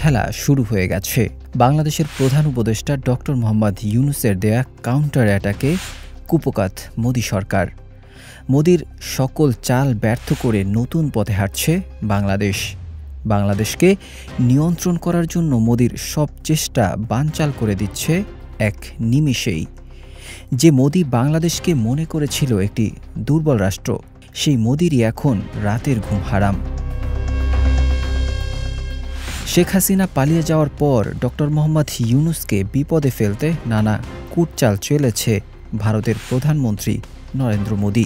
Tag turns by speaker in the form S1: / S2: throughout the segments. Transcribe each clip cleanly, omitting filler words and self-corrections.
S1: খেলা শুরু হয়ে গেছে। বাংলাদেশের প্রধান উপদেষ্টা ডক্টর মোহাম্মদ ইউনূসের দেয়া কাউন্টার অ্যাটাকে কুপোকাত মোদি সরকার। মোদির সকল চাল ব্যর্থ করে নতুন পথে হাঁটছে বাংলাদেশ। বাংলাদেশকে নিয়ন্ত্রণ করার জন্য মোদির সব চেষ্টা বানচাল করে দিচ্ছে এক নিমিষেই। যে মোদি বাংলাদেশকে মনে করেছিল একটি দুর্বল রাষ্ট্র, সেই মোদিরই এখন রাতের ঘুম হারাম। শেখ হাসিনা পালিয়ে যাওয়ার পর ডক্টর মোহাম্মদ ইউনূসকে বিপদে ফেলতে নানা কূটচাল চলেছে ভারতের প্রধানমন্ত্রী নরেন্দ্র মোদি।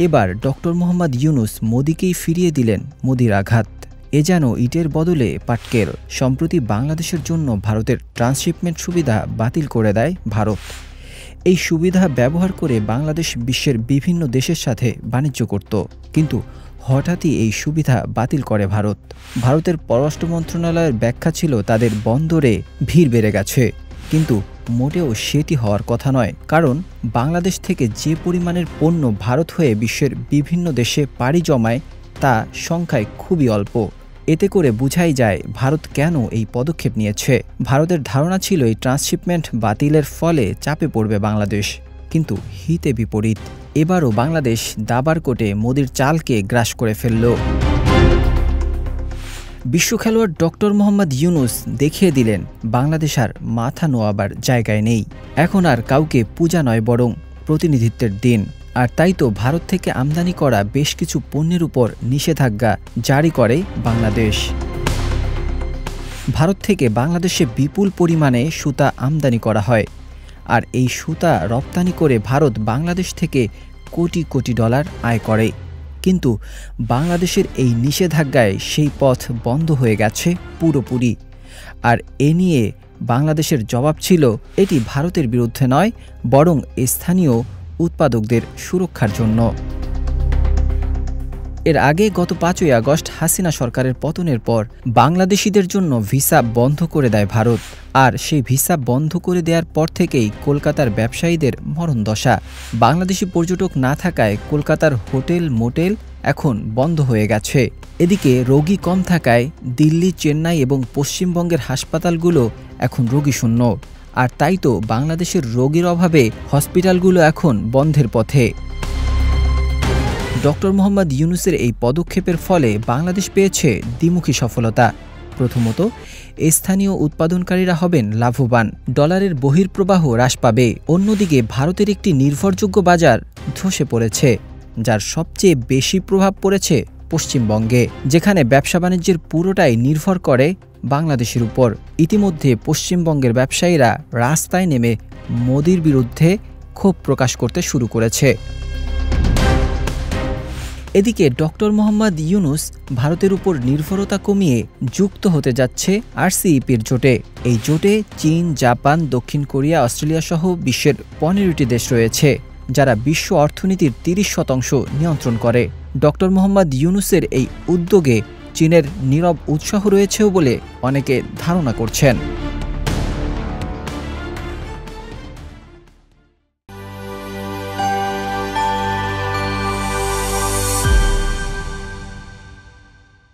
S1: এবার ডক্টর মোহাম্মদ ইউনূস মোদিকেই ফিরিয়ে দিলেন মোদির আঘাত। এ যেন ইটের বদলে পাটকেল। সম্প্রতি বাংলাদেশের জন্য ভারতের ট্রান্সশিপমেন্ট সুবিধা বাতিল করে দেয় ভারত। এই সুবিধা ব্যবহার করে বাংলাদেশ বিশ্বের বিভিন্ন দেশের সাথে বাণিজ্য করত, কিন্তু হঠাৎই এই সুবিধা বাতিল করে ভারত। ভারতের পররাষ্ট্র মন্ত্রণালয়ের ব্যাখ্যা ছিল তাদের বন্দরে ভিড় বেড়ে গেছে, কিন্তু মোটেও সেটি হওয়ার কথা নয়। কারণ বাংলাদেশ থেকে যে পরিমাণের পণ্য ভারত হয়ে বিশ্বের বিভিন্ন দেশে পাড়ি জমায় তা সংখ্যায় খুবই অল্প। এতে করে বোঝাই যায় ভারত কেন এই পদক্ষেপ নিয়েছে। ভারতের ধারণা ছিল এই ট্রান্সশিপমেন্ট বাতিলের ফলে চাপে পড়বে বাংলাদেশ, কিন্তু হিতে বিপরীত। এবারও বাংলাদেশ দাবার কোটে মোদির চালকে গ্রাস করে ফেলল। বিশ্ব খেলোয়াড় ডক্টর মোহাম্মদ ইউনূস দেখিয়ে দিলেন বাংলাদেশ আর মাথা নোয়াবার জায়গায় নেই। এখন আর কাউকে পূজা নয়, বরং প্রতিনিধিত্বের দিন। আর তাই তো ভারত থেকে আমদানি করা বেশ কিছু পণ্যের উপর নিষেধাজ্ঞা জারি করে বাংলাদেশ। ভারত থেকে বাংলাদেশে বিপুল পরিমাণে সুতা আমদানি করা হয়, আর এই সুতা রপ্তানি করে ভারত বাংলাদেশ থেকে কোটি কোটি ডলার আয় করে। কিন্তু বাংলাদেশের এই নিষেধাজ্ঞায় সেই পথ বন্ধ হয়ে গেছে পুরোপুরি। আর এ নিয়ে বাংলাদেশের জবাব ছিল, এটি ভারতের বিরুদ্ধে নয়, বরং স্থানীয় উৎপাদকদের সুরক্ষার জন্য। এর আগে গত 5ই আগস্ট হাসিনা সরকারের পতনের পর বাংলাদেশিদের জন্য ভিসা বন্ধ করে দেয় ভারত। আর সেই ভিসা বন্ধ করে দেওয়ার পর থেকেই কলকাতার ব্যবসায়ীদের মরণদশা। বাংলাদেশি পর্যটক না থাকায় কলকাতার হোটেল মোটেল এখন বন্ধ হয়ে গেছে। এদিকে রোগী কম থাকায় দিল্লি, চেন্নাই এবং পশ্চিমবঙ্গের হাসপাতালগুলো এখন রোগীশূন্য। আর তাই তো বাংলাদেশের রোগীর অভাবে হসপিটালগুলো এখন বন্ধের পথে। ডক্টর মোহাম্মদ ইউনূসের এই পদক্ষেপের ফলে বাংলাদেশ পেয়েছে দ্বিমুখী সফলতা। প্রথমত, স্থানীয় উৎপাদনকারীরা হবেন লাভবান, ডলারের বহির্প্রবাহ হ্রাস পাবে। অন্যদিকে ভারতের একটি নির্ভরযোগ্য বাজার ধসে পড়েছে, যার সবচেয়ে বেশি প্রভাব পড়েছে পশ্চিমবঙ্গে, যেখানে ব্যবসা বাণিজ্যের পুরোটাই নির্ভর করে বাংলাদেশের উপর। ইতিমধ্যে পশ্চিমবঙ্গের ব্যবসায়ীরা রাস্তায় নেমে মোদির বিরুদ্ধে ক্ষোভ প্রকাশ করতে শুরু করেছে। এদিকে ডক্টর মোহাম্মদ ইউনূস ভারতের উপর নির্ভরতা কমিয়ে যুক্ত হতে যাচ্ছে RCEP-র জোটে। এই জোটে চীন, জাপান, দক্ষিণ কোরিয়া, অস্ট্রেলিয়া সহ বিশ্বের 15টি দেশ রয়েছে, যারা বিশ্ব অর্থনীতির 30% নিয়ন্ত্রণ করে। ডক্টর মোহাম্মদ ইউনূসের এই উদ্যোগে চীনের নীরব উৎসাহ রয়েছেও বলে অনেকে ধারণা করছেন।